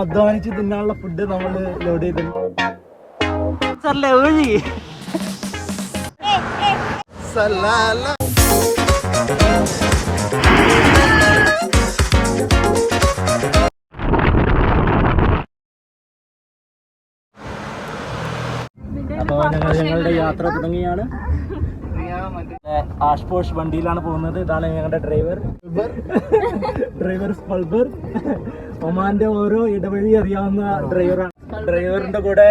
അധ്വാനിച്ച് തിന്നാനുള്ള ഫുഡ് നമ്മൾ ലോഡ് ചെയ്തിട്ടുണ്ട്. അപ്പോൾ ഞങ്ങളുടെ യാത്ര തുടങ്ങിയാണ്. ആഷ്പോഷ് വണ്ടിയിലാണ് പോകുന്നത്. ഇതാണ് ഞങ്ങളുടെ ഡ്രൈവർ സ്പൾബർ. ഒമാന്റെ ഓരോ ഇടവഴി അറിയാവുന്ന ഡ്രൈവറാണ്. ഡ്രൈവറിന്റെ കൂടെ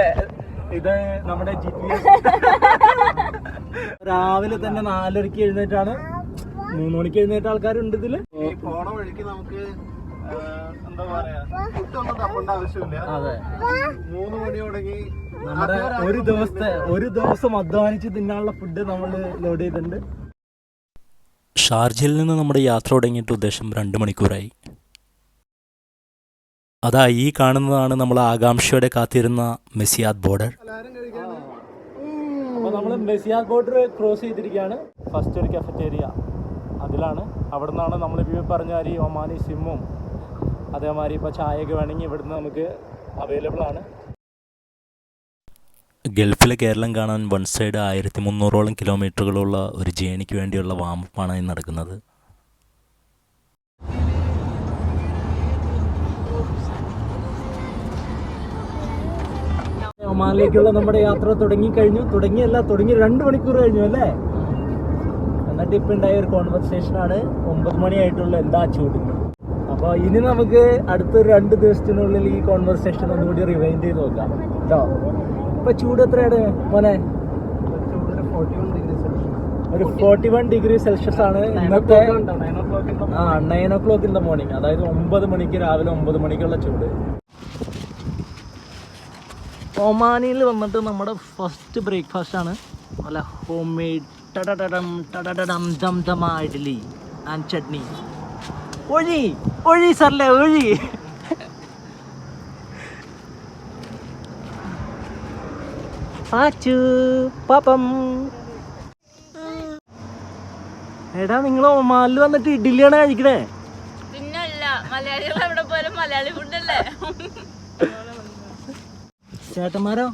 ഇത് നമ്മുടെ GPS. രാവിലെ തന്നെ 4:30 എഴുന്നേറ്റാണ്. 3 മണിക്ക് എഴുന്നേറ്റ ആൾക്കാരുണ്ട് ഇതില്. പോണ വഴിക്ക് നമുക്ക് എന്താ പറയാ, ഫുഡൊന്നും തപ്പേണ്ട ആവശ്യമില്ല. അതെ, 3 മണി തുടങ്ങി നമ്മുടെ ഒരു ദിവസം അധ്വാനിച്ച് തിന്നാനുള്ള ഫുഡ് നമ്മൾ ലോഡ് ചെയ്തിട്ടുണ്ട്. ഷാർജയിൽ നിന്ന് നമ്മുടെ യാത്ര തുടങ്ങിയിട്ട് ഉദ്ദേശം 2 മണിക്കൂറായി. അതാ ഈ കാണുന്നതാണ് നമ്മൾ ആകാംക്ഷയോടെ കാത്തിരുന്ന മെസിയാദ് ബോർഡർ. അപ്പോൾ നമ്മൾ മെസിയാദ് ബോർഡർ ക്രോസ് ചെയ്തിരിക്കുകയാണ്. ഫസ്റ്റ് ഒരു കഫറ്റേരിയ അതിലാണ്. അവിടെ നിന്നാണ് നമ്മൾ പറഞ്ഞ മാതിരി ഒമാനി സിമ്മും അതേമാതിരി ഇപ്പോൾ ചായയൊക്കെ വേണമെങ്കിൽ ഇവിടുന്ന് നമുക്ക് അവൈലബിൾ ആണ്. ഗൾഫിലെ കേരളം കാണാൻ വൺ സൈഡ് 1300ഓളം കിലോമീറ്ററുകളുള്ള ഒരു ജേണിക്ക് വേണ്ടിയുള്ള വാമപ്പാണ് ഇന്ന് നടക്കുന്നത്. ഒമാനിലേക്കുള്ള നമ്മുടെ യാത്ര തുടങ്ങി 2 മണിക്കൂർ കഴിഞ്ഞു അല്ലേ? എന്നിട്ട് ഇപ്പം ഉണ്ടായ ഒരു കോൺവെർസേഷനാണ്. 9 മണിയായിട്ടുള്ള എന്താ ചൂട്. അപ്പോൾ ഇനി നമുക്ക് അടുത്തൊരു 2 ദിവസത്തിനുള്ളിൽ ഈ കോൺവെർസേഷൻ ഒന്നുകൂടി റിവൈൻഡ് ചെയ്ത് നോക്കാം കേട്ടോ. ഇപ്പൊ ചൂട് എത്രയാണ് മോനെ? ഒരു 41 ഡിഗ്രി സെൽഷ്യസ് ആണ് ഇന്നത്തെ 9 o'clock ഇൻ ദ മോർണിംഗ്. അതായത് 9 മണിക്ക്, രാവിലെ 9 മണിക്കുള്ള ചൂട്. ഒമാനിയിൽ വന്നിട്ട് നമ്മുടെ ഫസ്റ്റ് ബ്രേക്ക്ഫാസ്റ്റ് ആണ്. നല്ല home made idli and chutney. ഒഴി സർലേ ഒഴി. പാപ്പം. എടാ, നിങ്ങൾ ഒമാനിൽ വന്നിട്ട് ഇഡ്ഡലിയാണ് കഴിക്കണേ? പിന്നല്ല, മലയാളികൾ എവിടെ പോലും മലയാളി ഫുഡല്ലേ. ചേട്ടന്മാരോ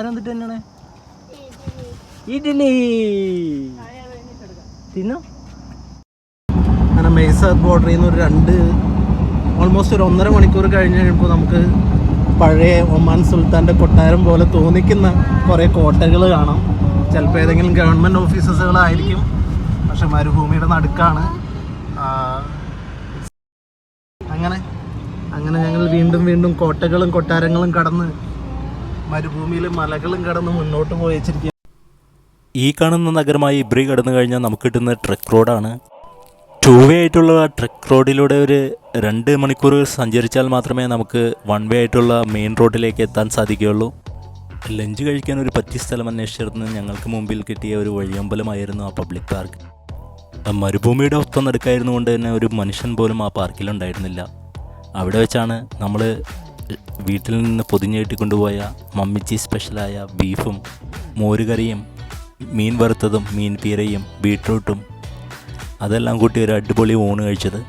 എന്നിട്ട് തന്നെയാണ് ഇഡ്ഡലി തിന്നോ. അങ്ങനെ മെയ്സാദ് ബോർഡറിൽ നിന്ന് ഓൾമോസ്റ്റ് ഒരു 1.5 മണിക്കൂർ കഴിഞ്ഞ് കഴിയുമ്പോൾ നമുക്ക് പഴയ ഒമാൻ സുൽത്താൻ്റെ കൊട്ടാരം പോലെ തോന്നിക്കുന്ന കുറേ കോട്ടകൾ കാണാം. ചിലപ്പോൾ ഏതെങ്കിലും ഗവൺമെൻറ് ഓഫീസസുകളായിരിക്കും, പക്ഷെ മരുഭൂമിയുടെ നടുക്കാണ്. അങ്ങനെ ഞങ്ങൾ വീണ്ടും കോട്ടകളും കൊട്ടാരങ്ങളും കടന്ന് മരുഭൂമിയിലും മലകളും കടന്ന് മുന്നോട്ട് പോയി വെച്ചിരിക്കുക. ഈ കാണുന്ന നഗരമായി ഇബ്രി കടന്നു കഴിഞ്ഞാൽ നമുക്ക് കിട്ടുന്ന ട്രക്ക് റോഡാണ്. 2 വേ ആയിട്ടുള്ള ട്രക്ക് റോഡിലൂടെ ഒരു 2 മണിക്കൂർ സഞ്ചരിച്ചാൽ മാത്രമേ നമുക്ക് 1 വേ ആയിട്ടുള്ള മെയിൻ റോഡിലേക്ക് എത്താൻ സാധിക്കുകയുള്ളൂ. ലഞ്ച് കഴിക്കാൻ ഒരു പറ്റിയ സ്ഥലം അന്വേഷിച്ചിരുന്ന് ഞങ്ങൾക്ക് മുമ്പിൽ കിട്ടിയ ഒരു വഴിയമ്പലമായിരുന്നു ആ പബ്ലിക് പാർക്ക്. മരുഭൂമിയുടെ ഒപ്പം നടുക്കായിരുന്നു കൊണ്ട് തന്നെ ഒരു മനുഷ്യൻ പോലും ആ പാർക്കിലുണ്ടായിരുന്നില്ല. അവിടെ വെച്ചാണ് നമ്മൾ വീട്ടിൽ നിന്ന് പൊതിഞ്ഞേറ്റി കൊണ്ടുപോയ മമ്മിച്ചി സ്പെഷ്യലായ ബീഫും മോരുകറിയും മീൻ വറുത്തതും മീൻ പീരയും ബീട്രൂട്ടും അതെല്ലാം കൂട്ടി ഒരു അടിപൊളി ഊണ് കഴിച്ചത്.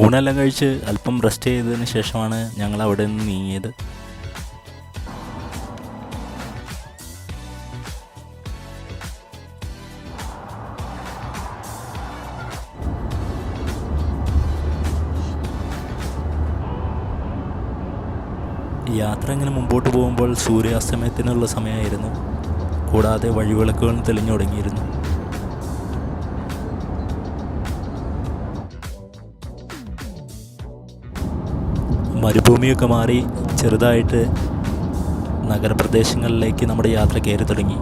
ഊണെല്ലാം കഴിച്ച് അല്പം റെസ്റ്റ് ചെയ്തതിന് ശേഷമാണ് ഞങ്ങൾ അവിടെ നിന്ന് നീങ്ങിയത്. യാത്ര ഇങ്ങനെ മുമ്പോട്ട് പോകുമ്പോൾ സൂര്യാസ്തമയത്തിനുള്ള സമയമായിരുന്നു. കൂടാതെ വഴിവിളക്കുകൾ തെളിഞ്ഞു തുടങ്ങിയിരുന്നു. മരുഭൂമിയൊക്കെ മാറി ചെറുതായിട്ട് നഗരപ്രദേശങ്ങളിലേക്ക് നമ്മുടെ യാത്ര കയറി തുടങ്ങി.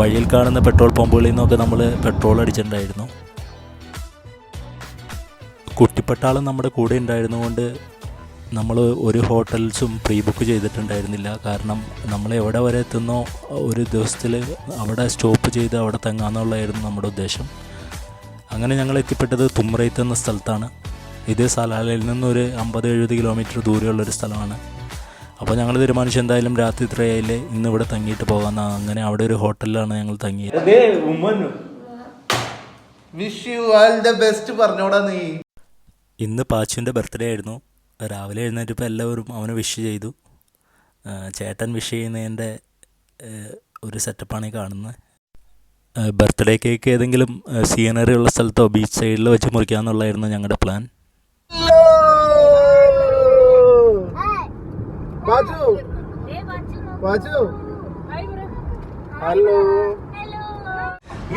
വഴിയിൽ കാണുന്ന പെട്രോൾ പമ്പുകളിൽ നിന്നൊക്കെ നമ്മൾ പെട്രോൾ അടിച്ചിട്ടുണ്ടായിരുന്നു. കുട്ടിപ്പട്ടാളം നമ്മുടെ കൂടെ ഉണ്ടായിരുന്നുകൊണ്ട് നമ്മൾ ഒരു ഹോട്ടൽസും പ്രീ ബുക്ക് ചെയ്തിട്ടുണ്ടായിരുന്നില്ല. കാരണം നമ്മൾ എവിടെ വരെ എത്തുന്നോ ഒരു ദിവസത്തിൽ അവിടെ സ്റ്റോപ്പ് ചെയ്ത് അവിടെ തങ്ങാമെന്നുള്ളതായിരുന്നു നമ്മുടെ ഉദ്ദേശം. അങ്ങനെ ഞങ്ങൾ എത്തിപ്പെട്ടത് തുമ്രൈത്ത് എന്ന സ്ഥലത്താണ്. ഇത് സലാലയിൽ നിന്നൊരു 50-70 കിലോമീറ്റർ ദൂരെയുള്ളൊരു സ്ഥലമാണ്. അപ്പോൾ ഞങ്ങൾ തീരുമാനിച്ചു എന്തായാലും രാത്രി ഇത്രയായില്ലേ, ഇന്നിവിടെ തങ്ങിയിട്ട് പോകാമെന്ന്. അങ്ങനെ അവിടെ ഒരു ഹോട്ടലിലാണ് ഞങ്ങൾ തങ്ങിയത്. Wish you all the best പറഞ്ഞോടാ നീ. ഇന്ന് പാച്ചുവിൻ്റെ ബർത്ത്ഡേ ആയിരുന്നു. രാവിലെ എഴുന്നേറ്റപ്പോൾ എല്ലാവരും അവനെ വിഷ് ചെയ്തു. ചേട്ടൻ വിഷ് ചെയ്യുന്നതിൻ്റെ ഒരു സെറ്റപ്പാണ് ഈ കാണുന്നത്. ബർത്ത്ഡേ കേക്ക് ഏതെങ്കിലും സീനറി ഉള്ള സ്ഥലത്തോ ബീച്ച് സൈഡിൽ വെച്ച് മുറിക്കാമെന്നുള്ളതായിരുന്നു ഞങ്ങളുടെ പ്ലാൻ. ഹലോ,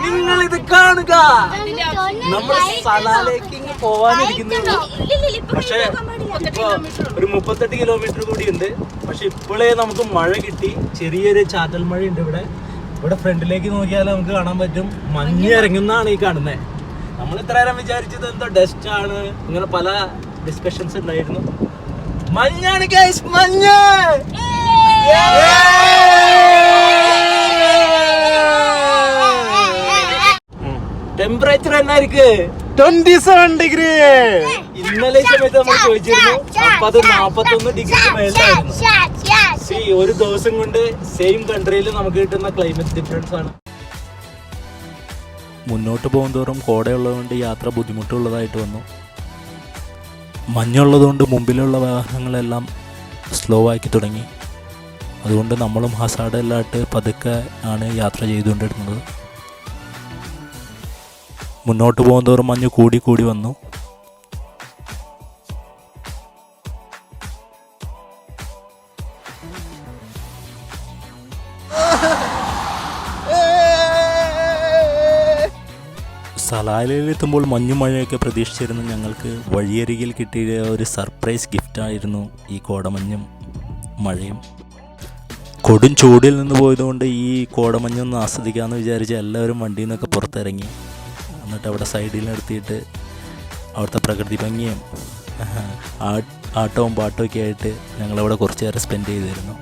നിങ്ങൾ ഇത് കാണുക. നമ്മൾ സലാലേക്ക് പോവാനിരിക്കുന്നു. പക്ഷേ ഇപ്പൊ ഒരു 38 കിലോമീറ്റർ കൂടി ഉണ്ട്. പക്ഷെ ഇപ്പോഴേ നമുക്ക് മഴ കിട്ടി. ചെറിയൊരു ചാറ്റൽ മഴ ഉണ്ട് ഇവിടെ. ഇവിടെ ഫ്രണ്ടിലേക്ക് നോക്കിയാൽ നമുക്ക് കാണാൻ പറ്റും മഞ്ഞ് ഇറങ്ങുന്നതാണ് ഈ കാണുന്നത്. നമ്മൾ ഇത്ര നേരം വിചാരിച്ചത് എന്തോ ഡസ്റ്റ് ആണ്, ഇങ്ങനെ പല ഡിസ്കഷൻസ് ഉണ്ടായിരുന്നു. മഞ്ഞാണ് ഗൈസ്, മഞ്ഞ്. ടെമ്പറേച്ചർ എന്നായിരിക്കും 27 ഡിഗ്രി. ഇന്നലെ സമയത്ത് നമ്മൾ ചോദിച്ചിരുന്നു. അപ്പൊ അത് 41 ഡിഗ്രിക്ക് മേലായിരുന്നു. ഒരു ദിവസം കൊണ്ട് സെയിം കൺട്രിയിൽ നമുക്ക് കിട്ടുന്ന ക്ലൈമറ്റ് ഡിഫറൻസ് ആണ്. മുന്നോട്ട് പോകുന്തോറും കോടയുള്ളതുകൊണ്ട് യാത്ര ബുദ്ധിമുട്ടുള്ളതായിട്ട് വന്നു. മഞ്ഞുള്ളതുകൊണ്ട് മുമ്പിലുള്ള വാഹനങ്ങളെല്ലാം സ്ലോ ആക്കി തുടങ്ങി. അതുകൊണ്ട് നമ്മളും ഹസാഡെല്ലാട്ട് പതുക്കെ ആണ് യാത്ര ചെയ്തുകൊണ്ടിരുന്നത്. മുന്നോട്ട് പോകുന്തോറും മഞ്ഞ് കൂടി കൂടി വന്നു. സലാലയിലെത്തുമ്പോൾ മഞ്ഞും മഴയൊക്കെ പ്രതീക്ഷിച്ചിരുന്ന ഞങ്ങൾക്ക് വഴിയരികിൽ കിട്ടിയ ഒരു സർപ്രൈസ് ഗിഫ്റ്റായിരുന്നു ഈ കോടമഞ്ഞും മഴയും. കൊടും ചൂടിൽ നിന്ന് പോയതുകൊണ്ട് ഈ കോടമഞ്ഞൊന്ന് ആസ്വദിക്കാമെന്ന് വിചാരിച്ച് എല്ലാവരും വണ്ടിയിൽ നിന്നൊക്കെ പുറത്തിറങ്ങി. എന്നിട്ട് അവിടെ സൈഡിൽ നിർത്തിയിട്ട് അവിടുത്തെ പ്രകൃതി ഭംഗിയും ആട്ടവും പാട്ടും ഒക്കെ ആയിട്ട് ഞങ്ങളവിടെ കുറച്ച് നേരം സ്പെൻഡ് ചെയ്തിരുന്നു.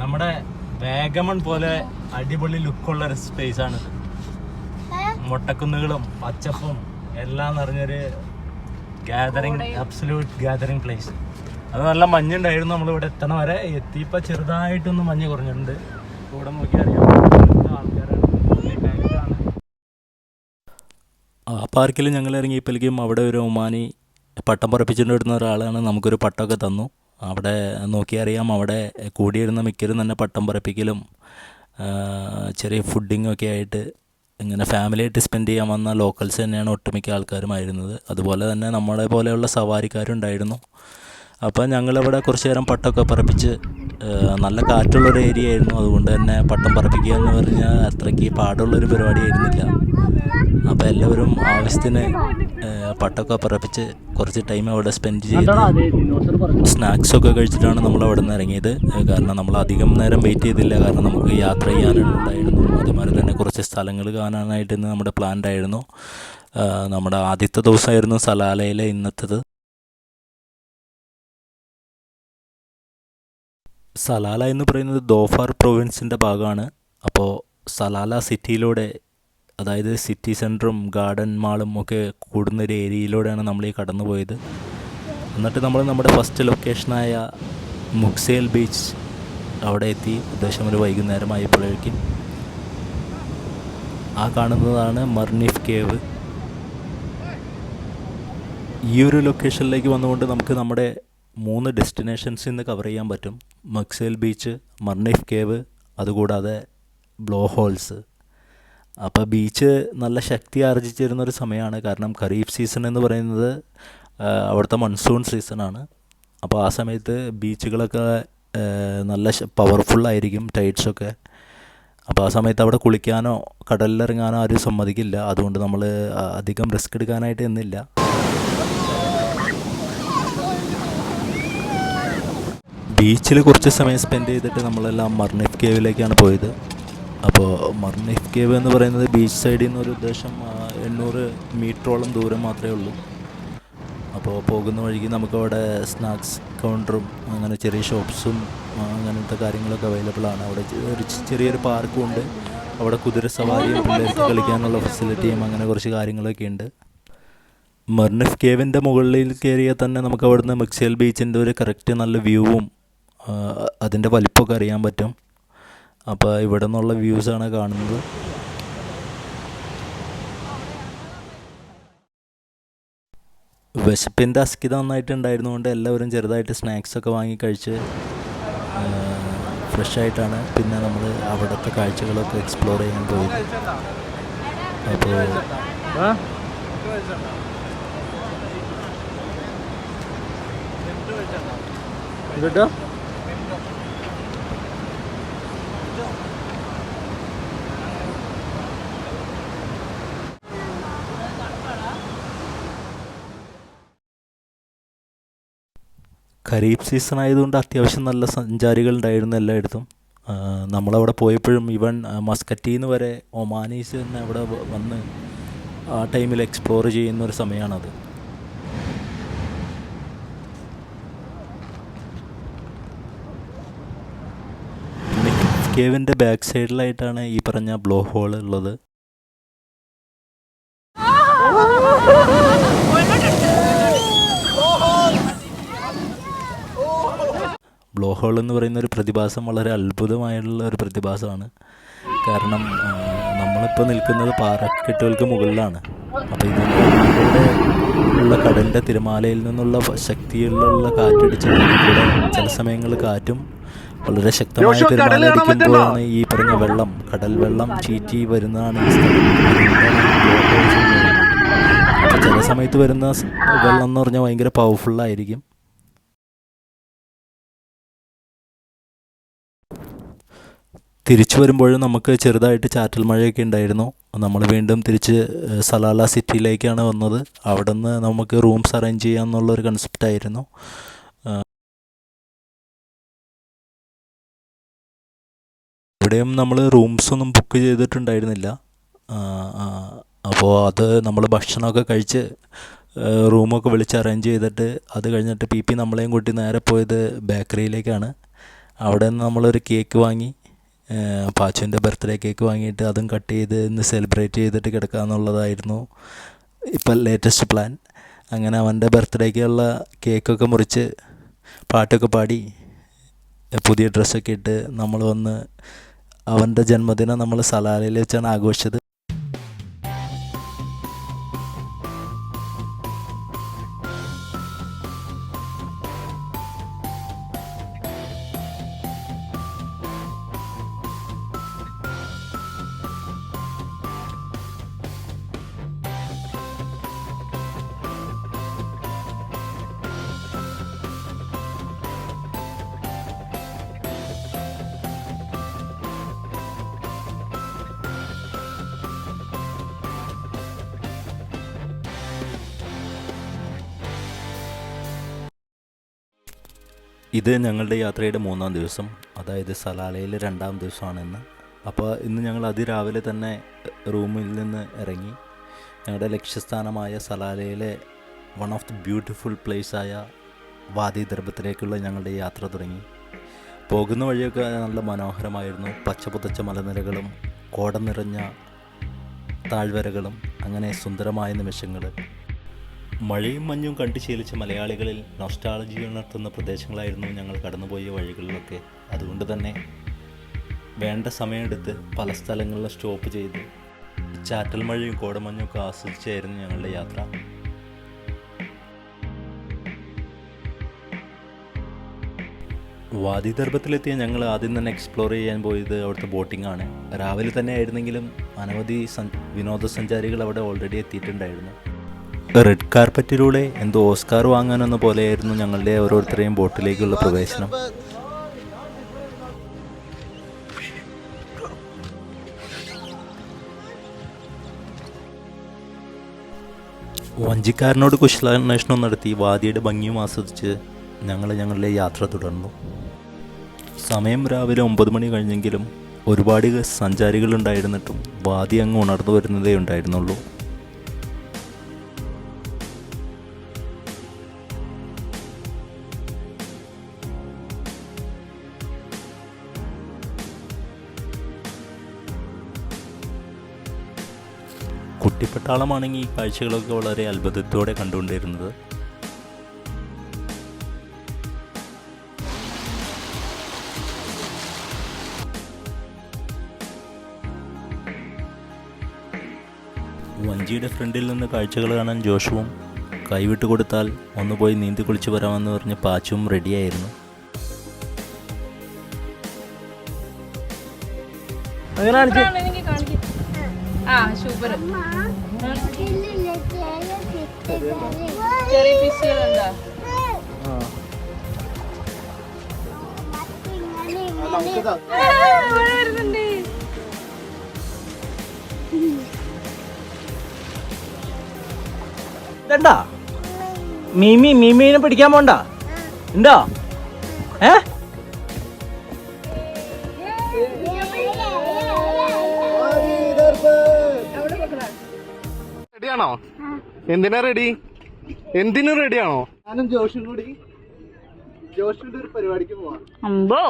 നമ്മുടെ വാഗമൺ പോലെ അടിപൊളി ലുക്കുള്ള ഒരു സ്പേസ് ആണ്. മൊട്ടക്കുന്നുകളും പച്ചപ്പും എല്ലാം നിറഞ്ഞൊരു ഗാദറിങ്, അബ്സല്യൂട്ട് ഗാദറിങ് പ്ലേസ്. അത് നല്ല മഞ്ഞുണ്ടായിരുന്നു. നമ്മളിവിടെ എത്തണ വരെ എത്തിയപ്പോൾ ചെറുതായിട്ടൊന്ന് മഞ്ഞ് കുറഞ്ഞിട്ടുണ്ട്. ഇവിടെ നോക്കിയാൽ അറിയാം ആൾക്കാരാണ്. ആ പാർക്കിൽ ഞങ്ങൾ ഇറങ്ങിയപ്പോഴേക്കും അവിടെ ഒരു ഒമാനി പട്ടം പറപ്പിച്ചുകൊണ്ട് വരുന്ന ഒരാളാണ് നമുക്കൊരു പട്ടമൊക്കെ തന്നു. അവിടെ നോക്കിയറിയാം അവിടെ കൂടിയിരുന്ന മിക്കരും തന്നെ പട്ടം പറപ്പിക്കലും ചെറിയ ഫുഡിങ്ങും ഒക്കെ ആയിട്ട് ഇങ്ങനെ ഫാമിലിയായിട്ട് സ്പെൻഡ് ചെയ്യാൻ വന്ന ലോക്കൽസ് തന്നെയാണ് ഒട്ടുമിക്ക ആൾക്കാരുമായിരുന്നത്. അതുപോലെ തന്നെ നമ്മളെ പോലെയുള്ള സവാരിക്കാരുണ്ടായിരുന്നു. അപ്പോൾ ഞങ്ങളിവിടെ കുറച്ച് നേരം പട്ടമൊക്കെ പറപ്പിച്ച്, നല്ല കാറ്റുള്ളൊരു ഏരിയ ആയിരുന്നു. അതുകൊണ്ട് തന്നെ പട്ടം പറപ്പിക്കുക എന്ന് പറഞ്ഞാൽ അത്രയ്ക്ക് പാടുള്ളൊരു പരിപാടി ആയിരുന്നില്ല. അപ്പോൾ എല്ലാവരും ആവശ്യത്തിന് പട്ടമൊക്കെ പറപ്പിച്ച് കുറച്ച് ടൈം അവിടെ സ്പെൻഡ് ചെയ്ത് സ്നാക്സൊക്കെ കഴിച്ചിട്ടാണ് നമ്മൾ അവിടെ നിന്ന് ഇറങ്ങിയത്. കാരണം നമ്മൾ അധികം നേരം വെയിറ്റ് ചെയ്തില്ല. കാരണം നമുക്ക് യാത്ര ചെയ്യാനുണ്ടായിരുന്നു. അതുമാതിരി തന്നെ കുറച്ച് സ്ഥലങ്ങൾ കാണാനായിട്ട് ഇന്ന് നമ്മുടെ പ്ലാൻഡ് ആയിരുന്നു. നമ്മുടെ ആദ്യത്തെ ദിവസമായിരുന്നു സലാലയിലെ ഇന്നത്തേത്. സലാല എന്ന് പറയുന്നത് ദോഫാർ പ്രൊവിൻസിൻ്റെ ഭാഗമാണ്. അപ്പോൾ സലാല സിറ്റിയിലൂടെ, അതായത് സിറ്റി സെൻറ്ററും ഗാർഡൻ മാളും ഒക്കെ കൂടുന്നൊരു ഏരിയയിലൂടെയാണ് നമ്മൾ ഈ കടന്നു പോയത്. എന്നിട്ട് നമ്മൾ നമ്മുടെ ഫസ്റ്റ് ലൊക്കേഷനായ മുക്സേൽ ബീച്ച് അവിടെ എത്തി. ഏകദേശം ഒരു വൈകുന്നേരമായപ്പോഴേക്കും ആ കാണുന്നതാണ് മർനിഫ് കേവ്. ഈ ഒരു ലൊക്കേഷനിലേക്ക് വന്നുകൊണ്ട് നമുക്ക് നമ്മുടെ 3 ഡെസ്റ്റിനേഷൻസ് ഇന്ന് കവർ ചെയ്യാൻ പറ്റും. മക്സേൽ ബീച്ച്, മർനിഫ് കേവ്, അതുകൂടാതെ ബ്ലോ ഹോൾസ്. അപ്പോൾ ബീച്ച് നല്ല ശക്തി ആർജിച്ചിരുന്നൊരു സമയമാണ്. കാരണം ഖരീഫ് സീസൺ എന്ന് പറയുന്നത് അവിടുത്തെ മൺസൂൺ സീസണാണ്. അപ്പോൾ ആ സമയത്ത് ബീച്ചുകളൊക്കെ നല്ല പവർഫുള്ളായിരിക്കും, ടൈഡ്സൊക്കെ. അപ്പോൾ ആ സമയത്ത് അവിടെ കുളിക്കാനോ കടലിലിറങ്ങാനോ ആരും സമ്മതിക്കില്ല. അതുകൊണ്ട് നമ്മൾ അധികം റിസ്ക് എടുക്കാനായിട്ട് നിന്നില്ല. ബീച്ചിൽ കുറച്ച് സമയം സ്പെൻഡ് ചെയ്തിട്ട് നമ്മളെല്ലാം മർനിഫ് കേവിലേക്കാണ് പോയത്. അപ്പോൾ മർനിഫ് കേവ് എന്ന് പറയുന്നത് ബീച്ച് സൈഡിൽ നിന്ന് ഒരു ഉദ്ദേശം 800 മീറ്ററോളം ദൂരം മാത്രമേ ഉള്ളൂ. അപ്പോൾ അപ്പോൾ പോകുന്ന വഴിക്ക് നമുക്കവിടെ സ്നാക്സ് കൗണ്ടറും അങ്ങനെ ചെറിയ ഷോപ്സും അങ്ങനത്തെ കാര്യങ്ങളൊക്കെ അവൈലബിൾ ആണ്. അവിടെ ഒരു ചെറിയൊരു പാർക്കും ഉണ്ട്. അവിടെ കുതിര സവാരിയും പിള്ളേർക്ക് കളിക്കാനുള്ള ഫെസിലിറ്റിയും അങ്ങനെ കുറച്ച് കാര്യങ്ങളൊക്കെ ഉണ്ട്. മർണിഫ് കേവിൻ്റെ മുകളിൽ കയറിയാൽ തന്നെ നമുക്ക് അവിടുന്ന് മിക്സേൽ ബീച്ചിൻ്റെ ഒരു കറക്റ്റ് നല്ല വ്യൂവും അതിൻ്റെ വലിപ്പമൊക്കെ അറിയാൻ പറ്റും. അപ്പോൾ ഇവിടെ നിന്നുള്ള വ്യൂസാണ് കാണുന്നത്. വിശപ്പിൻ്റെ അസ്കിത നന്നായിട്ടുണ്ടായിരുന്നുകൊണ്ട് എല്ലാവരും ചെറുതായിട്ട് സ്നാക്സൊക്കെ വാങ്ങി കഴിച്ച് ഫ്രഷായിട്ടാണ് പിന്നെ നമ്മൾ അവിടുത്തെ കാഴ്ചകളൊക്കെ എക്സ്പ്ലോർ ചെയ്യാൻ പോയത്. അപ്പോൾ കേട്ടോ ഖരീഫ് സീസൺ ആയതുകൊണ്ട് അത്യാവശ്യം നല്ല സഞ്ചാരികളുണ്ടായിരുന്നു എല്ലായിടത്തും. നമ്മളവിടെ പോയപ്പോഴും ഇവൻ മസ്കറ്റിന്ന് വരെ ഒമാനീസ് തന്നെ അവിടെ വന്ന് ആ ടൈമിൽ എക്സ്പ്ലോർ ചെയ്യുന്നൊരു സമയമാണത്. കേവിൻ്റെ ബാക്ക് സൈഡിലായിട്ടാണ് ഈ പറഞ്ഞ ബ്ലോ ഹോൾ ഉള്ളത്. ബ്ലോ ഹോൾ എന്ന് പറയുന്ന ഒരു പ്രതിഭാസം വളരെ അത്ഭുതമായിട്ടുള്ള ഒരു പ്രതിഭാസമാണ്. കാരണം നമ്മളിപ്പോൾ നിൽക്കുന്നത് പാറക്കെട്ടുകൾക്ക് മുകളിലാണ്. അപ്പോൾ ഇതിൻ്റെ ഉള്ള കടലിൻ്റെ തിരമാലയിൽ നിന്നുള്ള ശക്തിയിലുള്ള കാറ്റടിച്ച് കൂടെ ചില സമയങ്ങളിൽ കാറ്റും വളരെ ശക്തമായ തിരമാല അടിക്കുമ്പോഴാണ് ഈ പറഞ്ഞ വെള്ളം, കടൽ വെള്ളം ചീറ്റി വരുന്നതാണ് ഈ സ്ഥലം. അപ്പോൾ ചില സമയത്ത് വരുന്ന വെള്ളം എന്ന് പറഞ്ഞാൽ ഭയങ്കര പവർഫുള്ളായിരിക്കും. തിരിച്ചു വരുമ്പോഴും നമുക്ക് ചെറുതായിട്ട് ചാറ്റൽ മഴയൊക്കെ ഉണ്ടായിരുന്നു. നമ്മൾ വീണ്ടും തിരിച്ച് സലാല സിറ്റിയിലേക്കാണ് വന്നത്. അവിടെ നിന്ന് നമുക്ക് റൂംസ് അറേഞ്ച് ചെയ്യാമെന്നുള്ളൊരു കൺസെപ്റ്റായിരുന്നു. ഇവിടെയും നമ്മൾ റൂംസൊന്നും ബുക്ക് ചെയ്തിട്ടുണ്ടായിരുന്നില്ല. അപ്പോൾ അത് നമ്മൾ ഭക്ഷണമൊക്കെ കഴിച്ച് റൂമൊക്കെ വിളിച്ച് അറേഞ്ച് ചെയ്തിട്ട് അത് കഴിഞ്ഞിട്ട് പി നമ്മളെയും കൂട്ടി നേരെ പോയത് ബേക്കറിയിലേക്കാണ്. അവിടെ നിന്ന് നമ്മളൊരു കേക്ക് വാങ്ങി, പാച്ചുവിൻ്റെ ബർത്ത്ഡേ കേക്ക് വാങ്ങിയിട്ട് അതും കട്ട് ചെയ്ത് ഇന്ന് സെലിബ്രേറ്റ് ചെയ്തിട്ട് കിടക്കുക എന്നുള്ളതായിരുന്നു ഇപ്പം ലേറ്റസ്റ്റ് പ്ലാൻ. അങ്ങനെ അവൻ്റെ ബർത്ത്ഡേക്കുള്ള കേക്കൊക്കെ മുറിച്ച് പാട്ടൊക്കെ പാടി പുതിയ ഡ്രസ്സൊക്കെ ഇട്ട് നമ്മൾ വന്ന് അവൻ്റെ ജന്മദിനം നമ്മൾ സലാലയിൽ വെച്ചാണ് ആഘോഷിച്ചത്. ഇത് ഞങ്ങളുടെ യാത്രയുടെ 3-ാം ദിവസം, അതായത് സലാലയിലെ 2-ാം ദിവസമാണ് ഇന്ന്. അപ്പോൾ ഇന്ന് ഞങ്ങൾ അതിരാവിലെ തന്നെ റൂമിൽ നിന്ന് ഇറങ്ങി ഞങ്ങളുടെ ലക്ഷ്യസ്ഥാനമായ സലാലയിലെ വൺ ഓഫ് ദി ബ്യൂട്ടിഫുൾ പ്ലേസായ വാദി ദർബത്തിലേക്കുള്ള ഞങ്ങളുടെ യാത്ര തുടങ്ങി. പോകുന്ന വഴിയൊക്കെ നല്ല മനോഹരമായിരുന്നു. പച്ചപുതച്ച മലനിരകളും കോട നിറഞ്ഞ താഴ്വരകളും അങ്ങനെ സുന്ദരമായ നിമിഷങ്ങൾ. മഴയും മഞ്ഞും കണ്ടു ശീലിച്ച മലയാളികളിൽ നൊസ്റ്റാൾജി ഉണർത്തുന്ന പ്രദേശങ്ങളായിരുന്നു ഞങ്ങൾ കടന്നുപോയ വഴികളിലൊക്കെ. അതുകൊണ്ട് തന്നെ വേണ്ട സമയമെടുത്ത് പല സ്ഥലങ്ങളിലും സ്റ്റോപ്പ് ചെയ്ത് ചാറ്റൽ മഴയും കോടമഞ്ഞും ഒക്കെ ആസ്വദിച്ചായിരുന്നു ഞങ്ങളുടെ യാത്ര. വാദി ദർബത്തിലെത്തിയ ഞങ്ങൾ ആദ്യം തന്നെ എക്സ്പ്ലോർ ചെയ്യാൻ പോയത് അവിടുത്തെ ബോട്ടിംഗ് ആണ്. രാവിലെ തന്നെ ആയിരുന്നെങ്കിലും അനവധി വിനോദസഞ്ചാരികൾ അവിടെ ഓൾറെഡി എത്തിയിട്ടുണ്ടായിരുന്നു. റെഡ് കാർപ്പറ്റിലൂടെ എന്തോ ഓസ്കാർ വാങ്ങാനെന്ന പോലെയായിരുന്നു ഞങ്ങളുടെ ഓരോരുത്തരെയും ബോട്ടിലേക്കുള്ള പ്രവേശനം. വഞ്ചിക്കാരനോട് കുശലാന്വേഷണം നടത്തി വാദിയുടെ ഭംഗിയും ആസ്വദിച്ച് ഞങ്ങൾ ഞങ്ങളുടെ യാത്ര തുടർന്നു. സമയം രാവിലെ 9 മണി കഴിഞ്ഞെങ്കിലും ഒരുപാട് സഞ്ചാരികളുണ്ടായിരുന്നിട്ടും വാദി അങ്ങ് ഉണർന്നു വരുന്നതേ ഉണ്ടായിരുന്നുള്ളൂ. കുട്ടിപ്പട്ടാളമാണെങ്കിൽ ഈ കാഴ്ചകളൊക്കെ വളരെ അത്ഭുതത്തോടെ കണ്ടുകൊണ്ടിരുന്നത്. വഞ്ചിയുടെ ഫ്രണ്ടിൽ നിന്ന് കാഴ്ചകൾ കാണാൻ ജോഷുവും കൈവിട്ട് കൊടുത്താൽ ഒന്ന് പോയി നീന്തി കുളിച്ച് വരാമെന്ന് പറഞ്ഞ് പാച്ചും റെഡിയായിരുന്നു. സൂപ്പർ ചെറിയ ഫിഷുകളുണ്ടോ? വരുന്നുണ്ട്. ഇതണ്ടാ മീമീനെ പിടിക്കാൻ പോണ്ട ഉണ്ടോ? റെഡിയാണോ? എന്തിനാ റെഡി? എന്തിനു റെഡിയാണോ? ഞാനും ജോഷും കൂടി ജോഷിന്റെ ഒരു പരിപാടിക്ക് പോവാം. അമ്പോ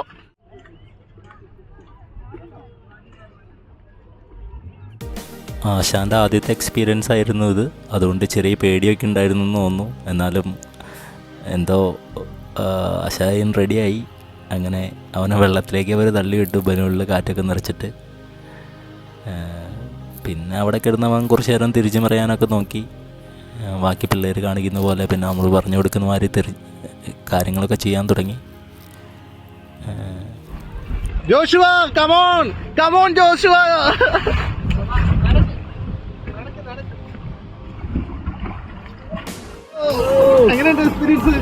ആശാൻ്റെ ആദ്യത്തെ എക്സ്പീരിയൻസ് ആയിരുന്നു ഇത്. അതുകൊണ്ട് ചെറിയ പേടിയൊക്കെ ഉണ്ടായിരുന്നു എന്ന് തോന്നുന്നു. എന്നാലും എന്തോ ആശാൻ റെഡിയായി. അങ്ങനെ അവനെ വെള്ളത്തിലേക്ക് അവർ തള്ളിവിട്ടു, ബലൂണിൽ കാറ്റൊക്കെ നിറച്ചിട്ട്. പിന്നെ അവിടെ കിടന്നവൻ കുറച്ച് നേരം തിരിച്ചു മറിയാനൊക്കെ നോക്കി. ബാക്കി പിള്ളേർ കാണിക്കുന്ന പോലെ പിന്നെ നമ്മൾ പറഞ്ഞു കൊടുക്കുന്ന മാതിരി കാര്യങ്ങളൊക്കെ ചെയ്യാൻ തുടങ്ങി. Joshua come on come on Joshua. എങ്ങനെയുണ്ട് എക്സ്പീരിയൻസ്?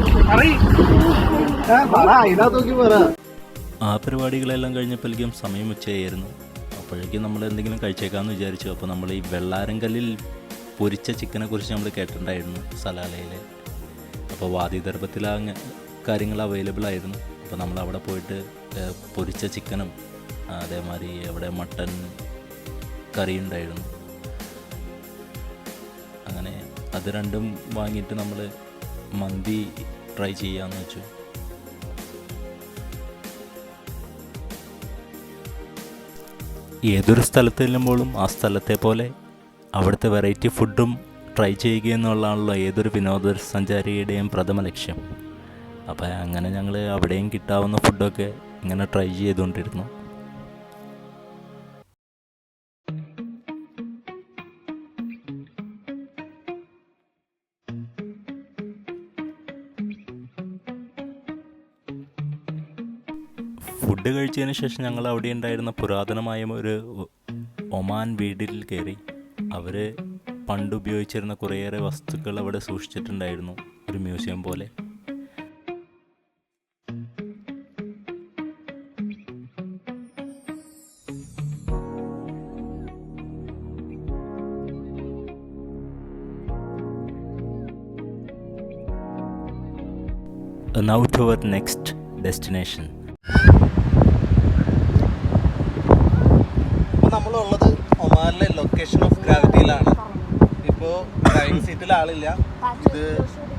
ആ പരിപാടികളെല്ലാം കഴിഞ്ഞപ്പോഴേക്കും സമയം ഉച്ചയായിരുന്നു. അപ്പോഴേക്കും നമ്മൾ എന്തെങ്കിലും കഴിച്ചേക്കാമെന്ന് വിചാരിച്ചു. അപ്പോൾ നമ്മൾ ഈ വെള്ളാരങ്കല്ലിൽ പൊരിച്ച ചിക്കനെ കുറിച്ച് നമ്മൾ കേട്ടിട്ടുണ്ടായിരുന്നു സലാലയിൽ. അപ്പോൾ വാദി ദർഭത്തിൽ ആ കാര്യങ്ങൾ അവൈലബിൾ ആയിരുന്നു. അപ്പോൾ നമ്മൾ അവിടെ പോയിട്ട് പൊരിച്ച ചിക്കനും അതേമാതിരി അവിടെ മട്ടൻ കറി ഉണ്ടായിരുന്നു. അങ്ങനെ അത് രണ്ടും വാങ്ങിയിട്ട് നമ്മൾ മന്തി ട്രൈ ചെയ്യാമെന്ന് വെച്ചു. ഏതൊരു സ്ഥലത്ത് ചെല്ലുമ്പോഴും ആ സ്ഥലത്തെ പോലെ അവിടുത്തെ വെറൈറ്റി ഫുഡും ട്രൈ ചെയ്യുക എന്നുള്ളതാണല്ലോ ഏതൊരു വിനോദസഞ്ചാരിയുടെയും പ്രഥമ ലക്ഷ്യം. അപ്പോൾ അങ്ങനെ ഞങ്ങൾ അവിടെയും കിട്ടാവുന്ന ഫുഡൊക്കെ ഇങ്ങനെ ട്രൈ ചെയ്തുകൊണ്ടിരുന്നു. ഫുഡ് കഴിച്ചതിന് ശേഷം ഞങ്ങൾ അവിടെ ഉണ്ടായിരുന്ന പുരാതനമായ ഒരു ഒമാൻ വീട്ടിൽ കയറി. അവർ പണ്ട് ഉപയോഗിച്ചിരുന്ന കുറേയേറെ വസ്തുക്കൾ അവിടെ സൂക്ഷിച്ചിട്ടുണ്ടായിരുന്നു, ഒരു മ്യൂസിയം പോലെ. Now to our next destination. ഇപ്പോൾ നമ്മളുള്ളത് ഒമാനിലെ ലൊക്കേഷൻ ഓഫ് ഗ്രാവിറ്റിയിലാണ്. ഇപ്പോൾ ഡ്രൈവിംഗ് സീറ്റിൽ ആളില്ല, ഇത്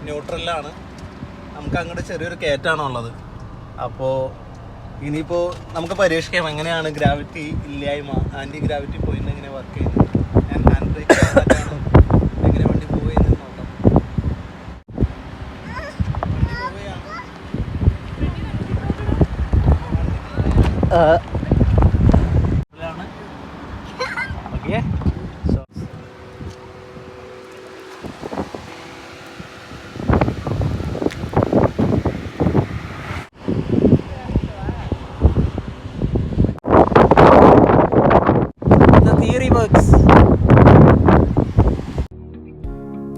ന്യൂട്രലിലാണ്. നമുക്ക് അങ്ങോട്ട് ചെറിയൊരു കയറ്റാണുള്ളത്. അപ്പോൾ ഇനിയിപ്പോൾ നമുക്ക് പരീക്ഷിക്കാം എങ്ങനെയാണ് ഗ്രാവിറ്റി ഇല്ലായ്മ, ആൻറ്റി ഗ്രാവിറ്റി പോയിന്റ് എങ്ങനെ വർക്ക് ചെയ്യുന്നത്. ഞാൻ ഹാൻഡ് ബ്രേക്ക് എങ്ങനെ വണ്ടി പോവുകയെന്ന് നോക്കാം. ഓക്കെ.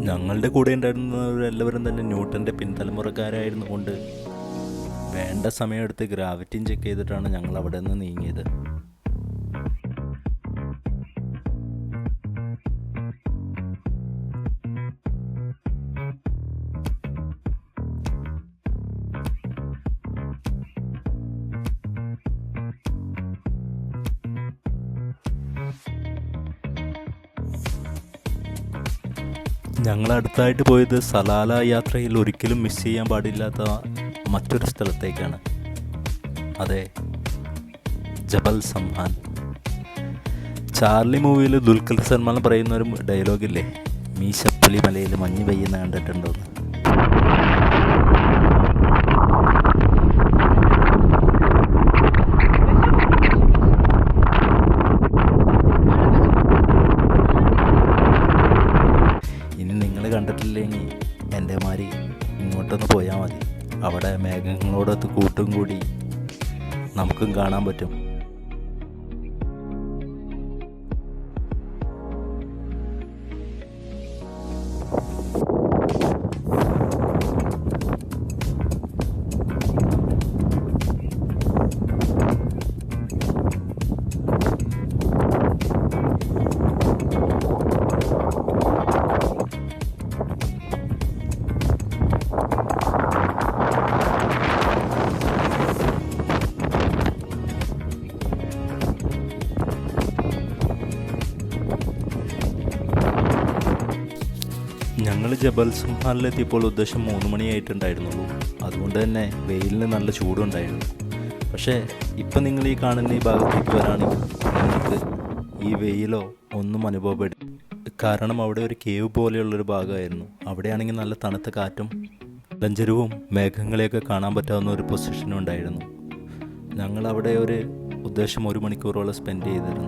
ഞങ്ങളുടെ കൂടെ ഉണ്ടായിരുന്നവരെല്ലാവരും തന്നെ ന്യൂട്ടൻ്റെ പിൻതലമുറക്കാരായിരുന്നു കൊണ്ട് വേണ്ട സമയമെടുത്ത് ഗ്രാവിറ്റിയും ചെക്ക് ചെയ്തിട്ടാണ് ഞങ്ങൾ അവിടെ നിന്ന് നീങ്ങിയത്. ഞങ്ങൾ അടുത്തായിട്ട് പോയത് സലാല യാത്രയിൽ ഒരിക്കലും മിസ് ചെയ്യാൻ പാടില്ലാത്ത മറ്റൊരു സ്ഥലത്തേക്കാണ്. അതെ, ജബൽ സമ്മാൻ. ചാർലി മൂവിയിൽ ദുൽഖർ സൽമാൻ പറയുന്ന ഒരു ഡയലോഗില്ലേ, മീശപ്പുലി മലയിൽ മഞ്ഞ് പെയ്യുന്ന കണ്ടിട്ടുണ്ടോന്ന്. ഇനി നിങ്ങൾ കണ്ടിട്ടില്ലെങ്കിൽ എൻ്റെ മാതിരി ഇങ്ങോട്ടൊന്ന് പോയാൽ മതി. അവിടെ മേഘങ്ങളോടൊത്ത് കൂട്ടും കൂടി നമുക്കും കാണാൻ പറ്റും. ഞങ്ങൾ ജബൽ സുൽത്താനിലെത്തിയപ്പോൾ ഉദ്ദേശം 3 മണിയായിട്ടുണ്ടായിരുന്നുള്ളൂ. അതുകൊണ്ട് തന്നെ വെയിലിന് നല്ല ചൂടുണ്ടായിരുന്നു. പക്ഷേ ഇപ്പം നിങ്ങൾ ഈ കാണുന്ന ഈ ഭാഗത്തേക്ക് വരാണെങ്കിൽ നിങ്ങൾക്ക് ഈ വെയിലോ ഒന്നും അനുഭവപ്പെടും. കാരണം അവിടെ ഒരു കേവ് പോലെയുള്ളൊരു ഭാഗമായിരുന്നു. അവിടെയാണെങ്കിൽ നല്ല തണുത്ത കാറ്റും ലഞ്ചരവും മേഘങ്ങളെയൊക്കെ കാണാൻ പറ്റാവുന്ന ഒരു പൊസിഷനും ഉണ്ടായിരുന്നു. ഞങ്ങൾ അവിടെ ഒരു ഉദ്ദേശം 1 മണിക്കൂറോളം സ്പെൻഡ് ചെയ്തിരുന്നു.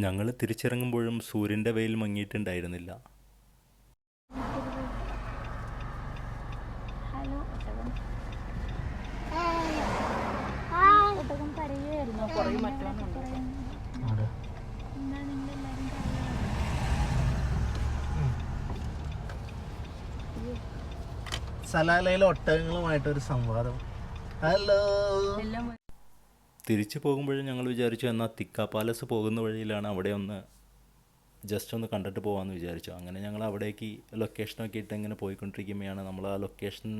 ഞങ്ങൾ തിരിച്ചിറങ്ങുമ്പോഴും സൂര്യൻ്റെ വെയിൽ മങ്ങിയിട്ടുണ്ടായിരുന്നില്ല. സലാലയിലെ ഒട്ടകങ്ങളുമായിട്ടൊരു സംവാദം. ഹലോ. തിരിച്ചു പോകുമ്പോഴും ഞങ്ങൾ വിചാരിച്ചു എന്നാൽ തിക്ക പാലസ് പോകുന്ന വഴിയിലാണ്, അവിടെ ഒന്ന് ജസ്റ്റ് ഒന്ന് കണ്ടിട്ട് പോകാമെന്ന് വിചാരിച്ചു. അങ്ങനെ ഞങ്ങൾ അവിടേക്ക് ലൊക്കേഷനൊക്കെ ഇട്ട് ഇങ്ങനെ പോയിക്കൊണ്ടിരിക്കുമ്പോഴാണ് നമ്മൾ ആ ലൊക്കേഷൻ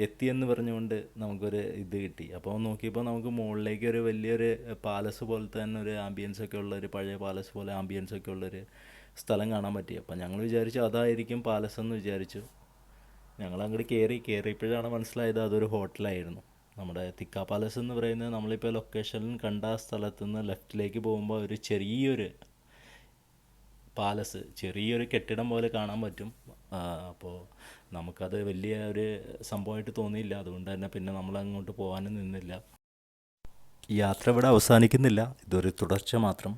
എത്തിയെന്ന് പറഞ്ഞുകൊണ്ട് നമുക്കൊരു ഇത് കിട്ടി. അപ്പോൾ നോക്കിയപ്പോൾ നമുക്ക് മുകളിലേക്ക് ഒരു വലിയൊരു പാലസ് പോലത്തെ തന്നെ ഒരു ആംബിയൻസ് ഒക്കെ ഉള്ളൊരു പഴയ പാലസ് പോലെ ആംബിയൻസ് ഒക്കെ ഉള്ളൊരു സ്ഥലം കാണാൻ പറ്റി. അപ്പോൾ ഞങ്ങൾ വിചാരിച്ചു അതായിരിക്കും പാലസ് എന്ന് വിചാരിച്ചു. ഞങ്ങൾ അങ്ങോട്ട് കയറിയപ്പോഴാണ് മനസ്സിലായത് അതൊരു ഹോട്ടലായിരുന്നു. നമ്മുടെ തിക്ക പാലസ് എന്ന് പറയുന്നത് നമ്മളിപ്പോൾ ലൊക്കേഷനിൽ കണ്ട ആ സ്ഥലത്തു നിന്ന് ലെഫ്റ്റിലേക്ക് പോകുമ്പോൾ ഒരു ചെറിയൊരു പാലസ്, ചെറിയൊരു കെട്ടിടം പോലെ കാണാൻ പറ്റും. അപ്പോൾ നമുക്കത് വലിയ ഒരു സംഭവമായിട്ട് തോന്നിയില്ല. അതുകൊണ്ട് തന്നെ പിന്നെ നമ്മൾ അങ്ങോട്ട് പോകാനും നിന്നില്ല. യാത്ര ഇവിടെ അവസാനിക്കുന്നില്ല, ഇതൊരു തുടർച്ച മാത്രം.